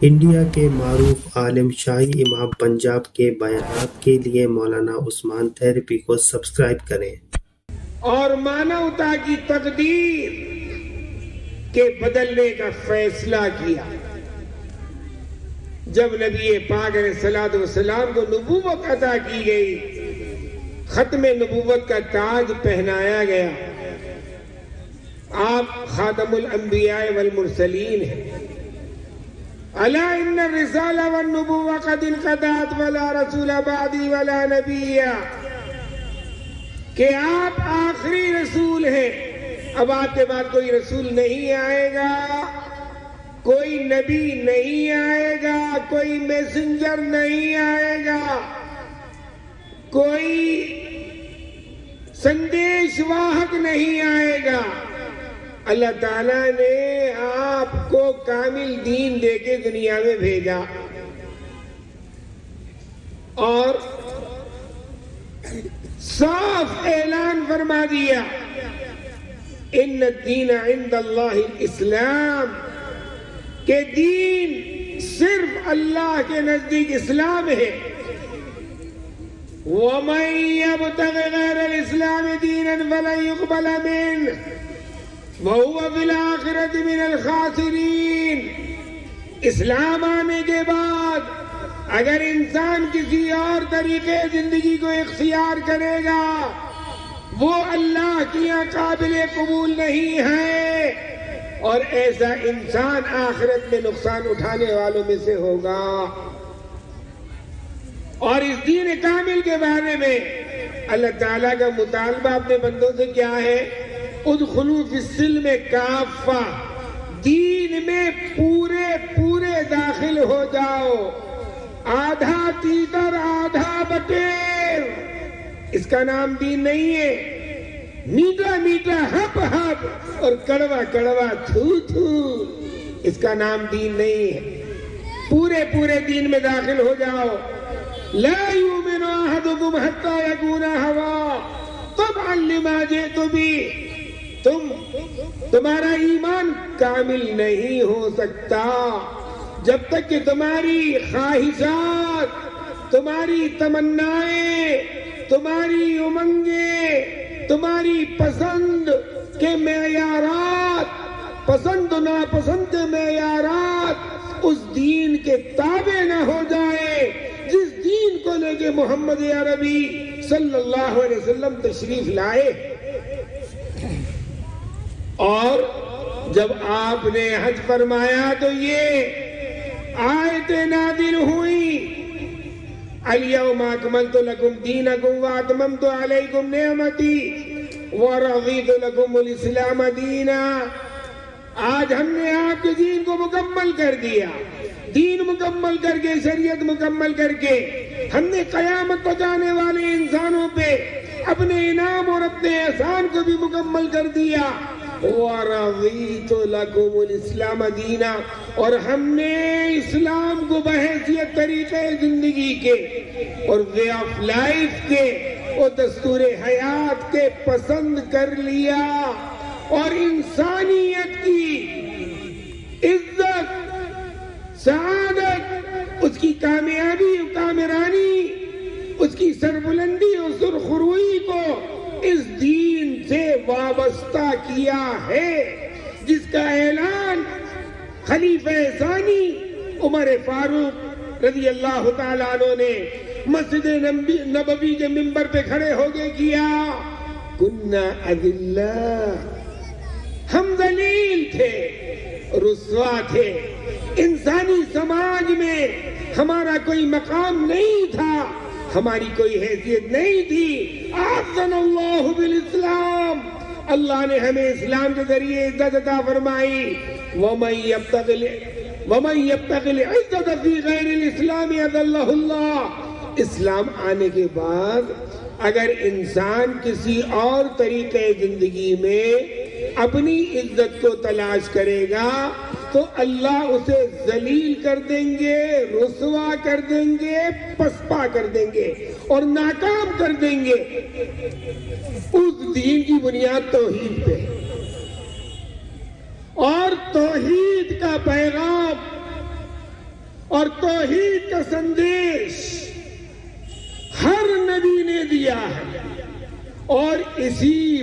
India کے معروف عالم شاہی امام پنجاب کے بیانات کے لیے مولانا عثمان تھیریپی کو سبسکرائب کریں۔ اور مانوتا کی تقدیر کے بدلنے کا فیصلہ کیا جب نبی پاک علیہ الصلوۃ والسلام کو نبوت عطا کی گئی، ختم نبوت کا تاج پہنایا گیا، آپ خاتم الانبیاء والمرسلین ہیں۔ الا ان الرسالہ والنبوۃ قد انقضت ولا رسول بعدی ولا نبی، کہ آپ آخری رسول ہیں، اب آپ کے بعد کوئی رسول نہیں آئے گا، کوئی نبی نہیں آئے گا، کوئی میسنجر نہیں آئے گا، کوئی سندیش واہک نہیں آئے گا۔ اللہ تعالیٰ نے آپ کو کامل دین دے کے دنیا میں بھیجا اور صاف اعلان فرما دیا، ان الدین عند اللہ الاسلام، کہ دین صرف اللہ کے نزدیک اسلام ہے۔ وَمَن يَبْتَغِ غَيْرَ الْإِسْلَامِ دِينًا فَلَن يُقْبَلَ مِنْهُ وَهُوَ فِي الْآخِرَةِ مِنَ الْخَاسِرِينَ۔ اسلام آنے کے بعد اگر انسان کسی اور طریقے زندگی کو اختیار کرے گا، وہ اللہ کی یہاں قابل قبول نہیں ہے، اور ایسا انسان آخرت میں نقصان اٹھانے والوں میں سے ہوگا۔ اور اس دین کامل کے بارے میں اللہ تعالیٰ کا مطالبہ اپنے بندوں سے کیا ہے؟ ادخلوا فی السلم کافہ، دین میں پورے داخل ہو جاؤ، آدھا تیتر آدھا بٹیر۔ اس کا نام دین نہیں ہے، میٹھا میٹھا ہپ ہپ اور کڑوا کڑوا تھو تھو، اس کا نام دین نہیں ہے۔ پورے دین میں داخل ہو جاؤ۔ لا یؤمن احدکم حتی یکون ہوا طبعا لما جئت بہ، تمہارا ایمان کامل نہیں ہو سکتا جب تک کہ تمہاری خواہشات، تمہاری تمنائیں، تمہاری امنگیں، تمہاری پسند کے معیارات، پسند و ناپسند کے معیارات اس دین کے تابع نہ ہو جائے جس دین کو لے کے محمد عربی صلی اللہ علیہ وسلم تشریف لائے۔ اور جب آپ نے حج فرمایا تو یہ آیتیں نازل ہوئی، الیوم اکملت لکم دینکم واتممت علیکم نعمتی ورضیت لکم الاسلام دینا۔ آج ہم نے آپ کے دین کو مکمل کر دیا، دین مکمل کر کے، شریعت مکمل کر کے ہم نے قیامت تک آنے والے انسانوں پہ اپنے انعام اور اپنے احسان کو بھی مکمل کر دیا۔ وَرَضِيتُ لَكُمُ الْإِسْلَامَ دِينًا، اور ہم نے اسلام کو بحیثیت طریقے زندگی کے اور وے آف لائف کے اور دستور حیات کے پسند کر لیا، اور انسانیت کی عزت، سعادت، اس کی کامیابی و کامرانی، اس کی سربلندی اور سرخروئی کو اس دین سے وابستہ کیا ہے، جس کا اعلان خلیفہ ثانی عمر فاروق رضی اللہ تعالیٰ عنہ نے مسجد نبوی کے منبر پہ کھڑے ہو کے کیا۔ کنا اذلہ، ہم ذلیل تھے، رسوا تھے، انسانی سماج میں ہمارا کوئی مقام نہیں تھا، ہماری کوئی حیثیت نہیں تھی۔ اعزنا اللہ بالاسلام، اللہ نے ہمیں اسلام کے ذریعے عزت عطا فرمائی۔ ومن یبتغ العزت فی غیر الاسلام اذلہ اللہ، اسلام آنے کے بعد اگر انسان کسی اور طریقے زندگی میں اپنی عزت کو تلاش کرے گا تو اللہ اسے ذلیل کر دیں گے، رسوا کر دیں گے، پسپا کر دیں گے اور ناکام کر دیں گے۔ اس دین کی بنیاد توحید پہ، اور توحید کا پیغام اور توحید کا سندیش ہر نبی نے دیا ہے، اور اسی